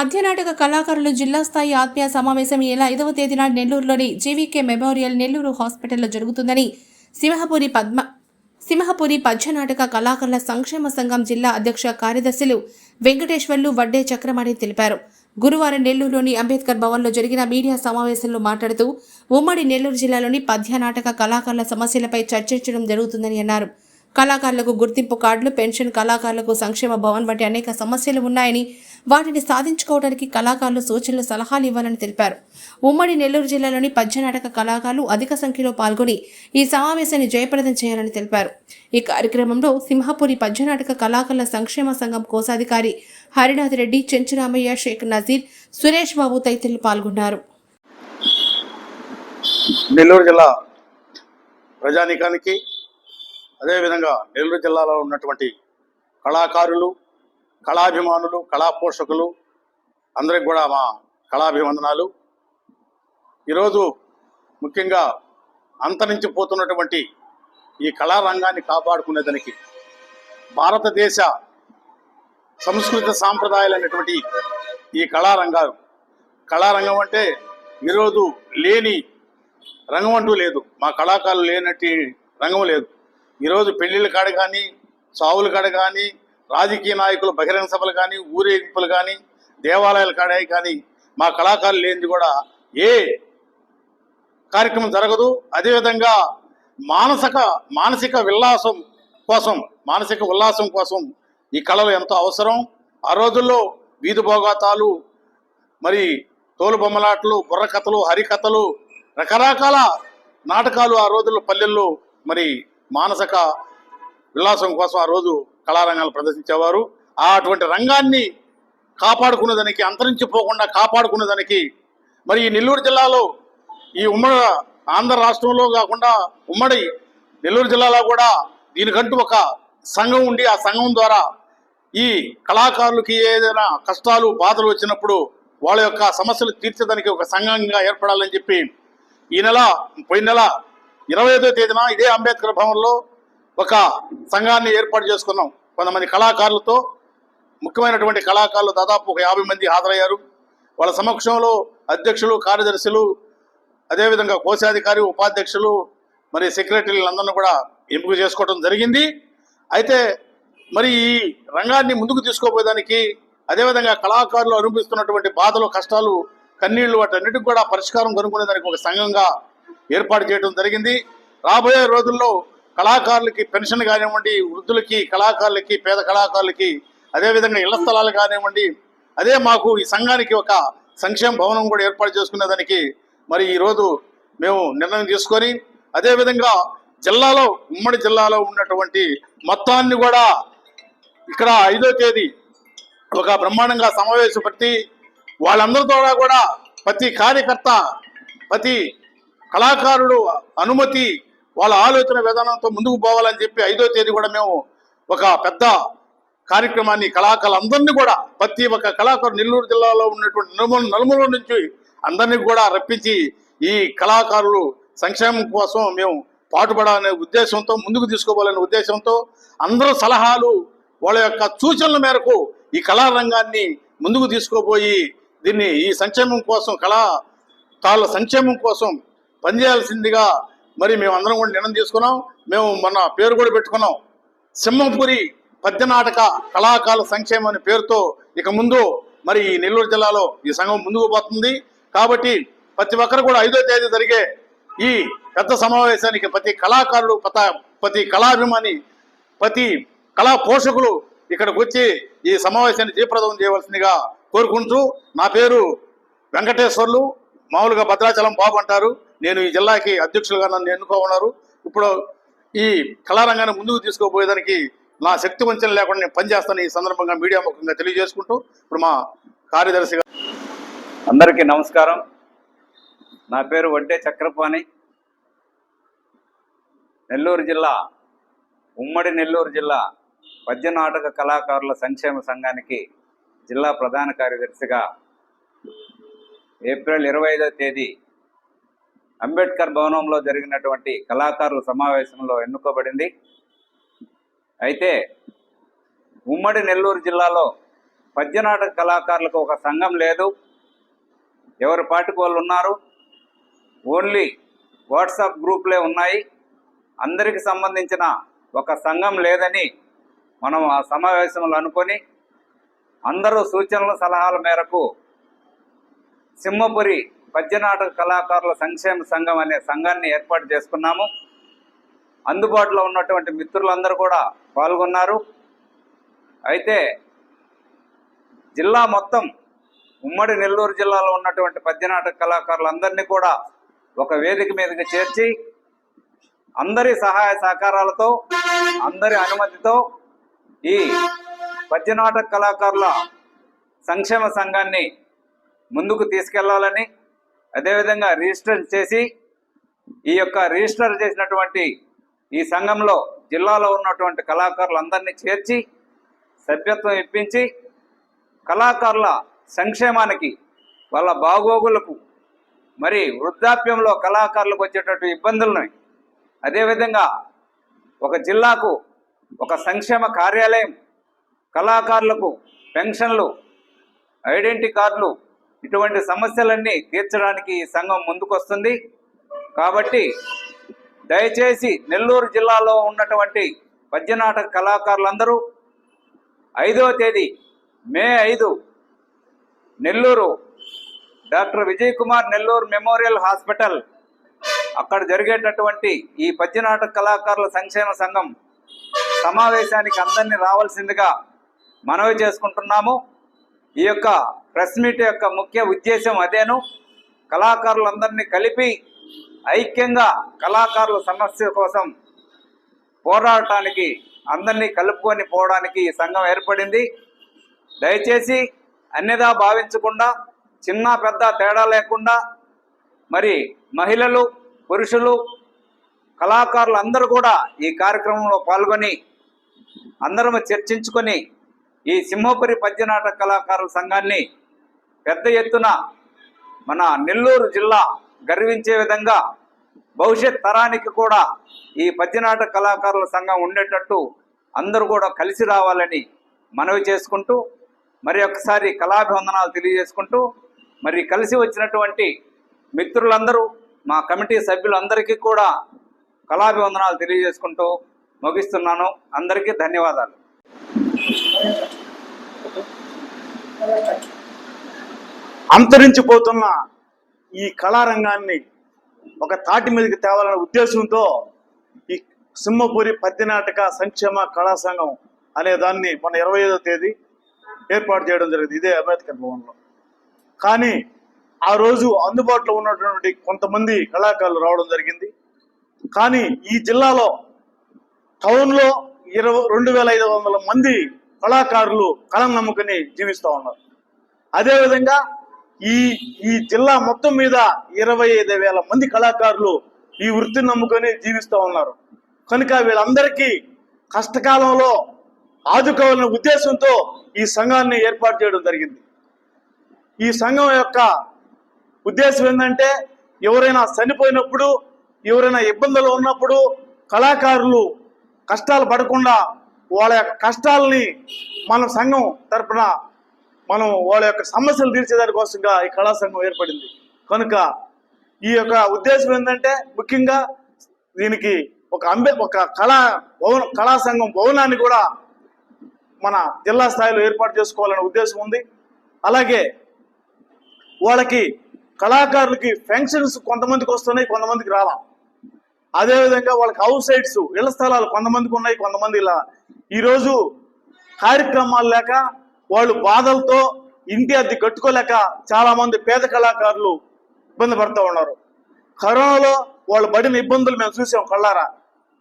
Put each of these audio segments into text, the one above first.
పద్యనాటక కళాకారులు జిల్లా స్థాయి ఆత్మీయ సమావేశం ఈ నెల 5వ తేదీన నెల్లూరులోని జీవీకే మెమోరియల్ నెల్లూరు హాస్పిటల్లో జరుగుతుందని సింహపురి పద్యనాటక కళాకారుల సంక్షేమ సంఘం జిల్లా అధ్యక్ష కార్యదర్శులు వెంకటేశ్వర్లు వడ్డే చక్రమణి తెలిపారు. గురువారం నెల్లూరులోని అంబేద్కర్ భవన్లో జరిగిన మీడియా సమావేశంలో మాట్లాడుతూ ఉమ్మడి నెల్లూరు జిల్లాలోని పద్యనాటక కళాకారుల సమస్యలపై చర్చించడం జరుగుతుందని అన్నారు. కళాకారులకు గుర్తింపు కార్డులు, పెన్షన్, కళాకారులకు సంక్షేమ భవన్ వంటి అనేక సమస్యలు ఉన్నాయని వాటిని సాధించుకోవడానికి కళాకారులు సూచనలు, సలహాలు ఇవ్వాలని తెలిపారు. ఉమ్మడి నెల్లూరు జిల్లాలోని పద్యనాటక కళాకారులు అధిక సంఖ్యలో పాల్గొని ఈ సమావేశాన్ని జయప్రదం చేయాలని తెలిపారు. ఈ కార్యక్రమంలో సింహపురి పద్యనాటక కళాకారుల సంక్షేమ సంఘం కోశాధికారి హరినాథ్ రెడ్డి, చెంచురామయ్య, షేక్ నజీర్, సురేష్ బాబు తదితరులు పాల్గొన్నారు. నెల్లూరు జిల్లా ప్రజానీకానికి, అదేవిధంగా నెల్లూరు జిల్లాలో ఉన్నటువంటి కళాకారులు, కళాభిమానులు, కళా పోషకులు అందరికి కూడా మా కళాభివందనాలు. ఈరోజు ముఖ్యంగా అంతరించిపోతున్నటువంటి ఈ కళారంగాన్ని కాపాడుకునేదానికి భారతదేశ సంస్కృతి సాంప్రదాయాలైనటువంటి ఈ కళారంగం అంటే ఈరోజు లేని రంగం అంటూ లేదు. మా కళాకారులు లేనట్టి రంగం లేదు. ఈరోజు పెళ్లిళ్ళ కాడ కానీ, సావుల కాడ కానీ, రాజకీయ నాయకులు బహిరంగ సభలు కానీ, ఊరేగింపులు కానీ, దేవాలయాల కాడ కానీ మా కళాకారులు లేనిది కూడా ఏ కార్యక్రమం జరగదు. అదేవిధంగా మానసిక ఉల్లాసం కోసం ఈ కళలు ఎంతో అవసరం. ఆ రోజుల్లో వీధి భోగాతాలు, మరి తోలు బొమ్మలాటలు, బుర్రకథలు, హరికథలు, రకరకాల నాటకాలు ఆ రోజుల్లో పల్లెల్లో మరి మానసిక ఉల్లాసం కోసం ఆ రోజు కళారంగాలు ప్రదర్శించేవారు. అటువంటి రంగాన్ని కాపాడుకునేదానికి, అంతరించిపోకుండా కాపాడుకునేదానికి మరి ఈ నెల్లూరు జిల్లాలో, ఈ ఉమ్మడి ఆంధ్ర రాష్ట్రంలో కాకుండా ఉమ్మడి నెల్లూరు జిల్లాలో కూడా దీనికంటూ ఒక సంఘం ఉండి, ఆ సంఘం ద్వారా ఈ కళాకారులకి ఏదైనా కష్టాలు, బాధలు వచ్చినప్పుడు వాళ్ళ యొక్క సమస్యలు తీర్చేదానికి ఒక సంఘంగా ఏర్పడాలని చెప్పి పోయిన నెల 25వ తేదీన ఇదే అంబేద్కర్ భవన్లో ఒక సంఘాన్ని ఏర్పాటు చేసుకున్నాం. కొంతమంది కళాకారులతో, ముఖ్యమైనటువంటి కళాకారులు దాదాపు ఒక 50 మంది హాజరయ్యారు. వాళ్ళ సమక్షంలో అధ్యక్షులు, కార్యదర్శులు, అదేవిధంగా కోశాధికారి, ఉపాధ్యక్షులు, మరి సెక్రటరీలందరినీ కూడా ఎంపిక చేసుకోవడం జరిగింది. అయితే మరి ఈ రంగాన్ని ముందుకు తీసుకోపోయేదానికి, అదేవిధంగా కళాకారులు అనుభవిస్తున్నటువంటి బాధలు, కష్టాలు, కన్నీళ్లు, వాటన్నిటికి కూడా పరిష్కారం కనుక్కునేదానికి ఒక సంఘంగా ఏర్పాటు చేయడం జరిగింది. రాబోయే రోజుల్లో కళాకారులకి పెన్షన్ కానివ్వండి, వృద్ధులకి, కళాకారులకి, పేద కళాకారులకి, అదేవిధంగా ఇళ్ల స్థలాలు కానివ్వండి, అదే మాకు ఈ సంఘానికి ఒక సంక్షేమ భవనం కూడా ఏర్పాటు చేసుకునేదానికి మరి ఈరోజు మేము నిర్ణయం తీసుకొని, అదేవిధంగా ఉమ్మడి జిల్లాలో ఉన్నటువంటి మొత్తాన్ని కూడా ఇక్కడ 5వ తేదీ ఒక బ్రహ్మాండంగా సమావేశపెట్టి వాళ్ళందరితో కూడా ప్రతి కార్యకర్త, ప్రతి కళాకారుడు అనుమతి, వాళ్ళ ఆలోచన విధానంతో ముందుకు పోవాలని చెప్పి 5వ తేదీ కూడా మేము ఒక పెద్ద కార్యక్రమాన్ని కళాకారులందరినీ కూడా, ప్రతి ఒక్క కళాకారు నెల్లూరు జిల్లాలో ఉన్నటువంటి నలుమూల నుంచి అందరినీ కూడా రప్పించి ఈ కళాకారులు సంక్షేమం కోసం మేము పాటుపడాలనే ఉద్దేశంతో, ముందుకు తీసుకోవాలనే ఉద్దేశంతో అందరూ సలహాలు, వాళ్ళ యొక్క సూచనల మేరకు ఈ కళారంగాన్ని ముందుకు తీసుకోపోయి దీన్ని ఈ సంక్షేమం కోసం, కళాకారుల సంక్షేమం కోసం పనిచేయాల్సిందిగా మరి మేము అందరం కూడా నిర్ణయం తీసుకున్నాం. మేము మొన్న పేరు కూడా పెట్టుకున్నాం, సింహపురి పద్యనాటక కళాకారుల సంక్షేమం అనే పేరుతో ఇక ముందు మరి ఈ నెల్లూరు జిల్లాలో ఈ సంఘం ముందుకు పోతుంది. కాబట్టి ప్రతి ఒక్కరు కూడా 5వ తేదీ జరిగే ఈ పెద్ద సమావేశానికి ప్రతి కళాకారులు, ప్రతి కళాభిమాని, ప్రతి కళా పోషకులు ఇక్కడికి వచ్చి ఈ సమావేశాన్ని జయప్రదం చేయవలసిందిగా కోరుకుంటూ, నా పేరు వెంకటేశ్వర్లు, మామూలుగా భద్రాచలం బాబు అంటారు. నేను ఈ జిల్లాకి అధ్యక్షులుగా నన్ను ఎన్నుకోన్నారు. ఇప్పుడు ఈ కళారంగాన్ని ముందుకు తీసుకోబోయేదానికి నా శక్తి వంచన లేకుండా నేను పనిచేస్తాను. ఈ సందర్భంగా మీడియా ముఖంగా తెలియజేసుకుంటూ ఇప్పుడు మా కార్యదర్శిగా అందరికీ నమస్కారం. నా పేరు వడ్డే చక్రపాణి. నెల్లూరు జిల్లా, ఉమ్మడి నెల్లూరు జిల్లా పద్యనాటక కళాకారుల సంక్షేమ సంఘానికి జిల్లా ప్రధాన కార్యదర్శిగా ఏప్రిల్ 25వ తేదీ అంబేద్కర్ భవనంలో జరిగినటువంటి కళాకారుల సమావేశంలో ఎన్నుకోబడింది. అయితే ఉమ్మడి నెల్లూరు జిల్లాలో పద్యనాటక కళాకారులకు ఒక సంఘం లేదు, ఎవరి పాటికి వాళ్ళు ఉన్నారు, ఓన్లీ వాట్సాప్ గ్రూపులే ఉన్నాయి, అందరికి సంబంధించిన ఒక సంఘం లేదని మనం ఆ సమావేశంలో అనుకొని అందరూ సూచనల సలహాల మేరకు సింహపురి పద్యనాటక కళాకారుల సంక్షేమ సంఘం అనే సంఘాన్ని ఏర్పాటు చేసుకున్నాము. అందుబాటులో ఉన్నటువంటి మిత్రులందరూ కూడా పాల్గొన్నారు. అయితే జిల్లా మొత్తం ఉమ్మడి నెల్లూరు జిల్లాలో ఉన్నటువంటి పద్యనాటక కళాకారులందరినీ కూడా ఒక వేదిక మీదకి చేర్చి అందరి సహాయ సహకారాలతో అందరి అనుమతితో ఈ పద్యనాటక కళాకారుల సంక్షేమ సంఘాన్ని ముందుకు తీసుకెళ్లాలని, అదేవిధంగా రిజిస్టర్ చేసి ఈ యొక్క రిజిస్టర్ చేసినటువంటి ఈ సంఘంలో జిల్లాలో ఉన్నటువంటి కళాకారులందరినీ చేర్చి సభ్యత్వం ఇప్పించి కళాకారుల సంక్షేమానికి, వాళ్ళ బాగోగులకు, మరి వృద్ధాప్యంలో కళాకారులకు వచ్చేటటువంటి ఇబ్బందులను, అదేవిధంగా ఒక జిల్లాకు ఒక సంక్షేమ కార్యాలయం, కళాకారులకు పెన్షన్లు, ఐడెంటిటీ కార్డులు, ఇటువంటి సమస్యలన్నీ తీర్చడానికి ఈ సంఘం ముందుకొస్తుంది. కాబట్టి దయచేసి నెల్లూరు జిల్లాలో ఉన్నటువంటి పద్యనాటక కళాకారులందరూ 5వ తేదీ మే 5 Nellore doctor Vijay Kumar Nellore memorial hospital అక్కడ జరిగేటటువంటి ఈ పద్యనాటక కళాకారుల సంక్షేమ సంఘం సమావేశానికి అందరినీ రావాల్సిందిగా మనవి చేసుకుంటున్నాము. ఈ యొక్క ప్రెస్ మీట్ యొక్క ముఖ్య ఉద్దేశం అదేను. కళాకారులందరినీ కలిపి ఐక్యంగా కళాకారుల సమస్య కోసం పోరాడటానికి, అందరినీ కలుపుకొని పోవడానికి ఈ సంఘం ఏర్పడింది. దయచేసి అన్యదా భావించకుండా, చిన్న పెద్ద తేడా లేకుండా, మరి మహిళలు, పురుషులు, కళాకారులు అందరూ కూడా ఈ కార్యక్రమంలో పాల్గొని అందరం చర్చించుకొని ఈ సింహపురి పద్యనాటక కళాకారుల సంఘాన్ని పెద్ద ఎత్తున మన నెల్లూరు జిల్లా గర్వించే విధంగా భవిష్యత్ తరానికి కూడా ఈ పద్యనాటక కళాకారుల సంఘం ఉండేటట్టు అందరూ కూడా కలిసి రావాలని మనవి చేసుకుంటూ, మరి ఒకసారి కళాభివందనాలు తెలియజేసుకుంటూ, మరి కలిసి వచ్చినటువంటి మిత్రులందరూ, మా కమిటీ సభ్యులందరికీ కూడా కళాభివందనాలు తెలియజేసుకుంటూ ముగిస్తున్నాను. అందరికీ ధన్యవాదాలు. అంతరించిపోతున్న ఈ కళారంగాన్ని ఒక తాటి మీదకి తేవాలనే ఉద్దేశంతో ఈ సింహపురి పద్యనాటక సంక్షేమ కళా సంఘం అనే దాన్ని మన 25వ తేదీ ఏర్పాటు చేయడం జరిగింది, ఇదే అంబేద్కర్ భవన్లో. కానీ ఆ రోజు అందుబాటులో ఉన్నటువంటి కొంతమంది కళాకారులు రావడం జరిగింది. కానీ ఈ జిల్లాలో టౌన్లో 22,500 మంది కళాకారులు కళను నమ్ముకుని జీవిస్తూ ఉన్నారు. అదేవిధంగా ఈ జిల్లా మొత్తం మీద 25,000 మంది కళాకారులు ఈ వృత్తిని నమ్ముకొని జీవిస్తూ ఉన్నారు. కనుక వీళ్ళందరికీ కష్టకాలంలో ఆదుకోవాలనే ఉద్దేశంతో ఈ సంఘాన్ని ఏర్పాటు చేయడం జరిగింది. ఈ సంఘం యొక్క ఉద్దేశం ఏంటంటే, ఎవరైనా చనిపోయినప్పుడు, ఎవరైనా ఇబ్బందులు ఉన్నప్పుడు కళాకారులు కష్టాలు పడకుండా వాళ్ళ యొక్క కష్టాలని మన సంఘం తరపున మనం వాళ్ళ యొక్క సమస్యలు తీర్చేదాని కోసంగా ఈ కళా సంఘం ఏర్పడింది. కనుక ఈ యొక్క ఉద్దేశం ఏంటంటే, ముఖ్యంగా దీనికి ఒక కళా సంఘం భవనాన్ని కూడా మన జిల్లా స్థాయిలో ఏర్పాటు చేసుకోవాలనే ఉద్దేశం ఉంది. అలాగే వాళ్ళకి కళాకారులకి పెన్షన్స్ కొంతమందికి వస్తున్నాయి, కొంతమందికి రాలా. అదేవిధంగా వాళ్ళకి హౌస్ సైట్స్, ఇళ్ల స్థలాలు కొంతమందికి ఉన్నాయి, కొంతమంది ఇలా. ఈరోజు కార్యక్రమాలు లేక వాళ్ళు బాధలతో ఇంటి అద్దె కట్టుకోలేక చాలామంది పేద కళాకారులు ఇబ్బంది పడుతూ ఉన్నారు. కరోనాలో వాళ్ళు పడిన ఇబ్బందులు మేము చూసాం కళ్ళారా.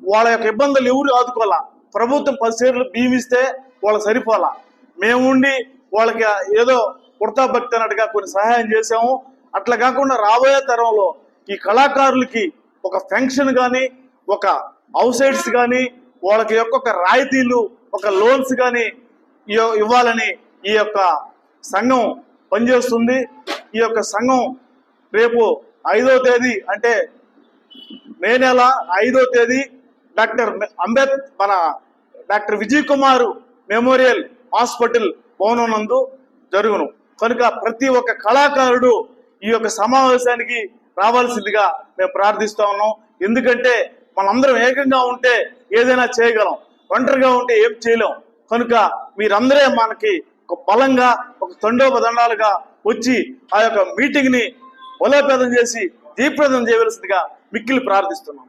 వాళ్ళ యొక్క ఇబ్బందులు ఎవరు ఆదుకోవాలా. ప్రభుత్వం 10 షేర్లు బియ్యం ఇస్తే వాళ్ళకి సరిపోలా. మేము ఉండి వాళ్ళకి ఏదో కుర్తా భక్తి అన్నట్టుగా కొన్ని సహాయం చేసాము. అట్లా కాకుండా రాబోయే తరంలో ఈ కళాకారులకి ఒక పెన్షన్ కానీ, ఒక హౌస్ సైట్స్ కానీ, వాళ్ళకి యొక్క రాయితీలు, ఒక లోన్స్ కానీ ఇవ్వాలని ఈ యొక్క సంఘం పనిచేస్తుంది. ఈ యొక్క సంఘం రేపు 5వ తేదీ అంటే మే నెల 5వ తేదీ doctor Vijay Kumar memorial hospital భవనం నందు జరుగును. కనుక ప్రతి ఒక్క కళాకారుడు ఈ యొక్క సమావేశానికి రావాల్సిందిగా మేము ప్రార్థిస్తా ఉన్నాం. ఎందుకంటే మనందరం ఏకంగా ఉంటే ఏదైనా చేయగలం, ఒంటరిగా ఉంటే ఏం చేయలేం. కనుక మీరందరే మనకి ఒక బలంగా, ఒక తండోపదండాలుగా వచ్చి ఆ యొక్క మీటింగ్ ని బలోపేతం చేసి జయప్రదం చేయవలసిందిగా మిక్కిలి ప్రార్థిస్తున్నాం.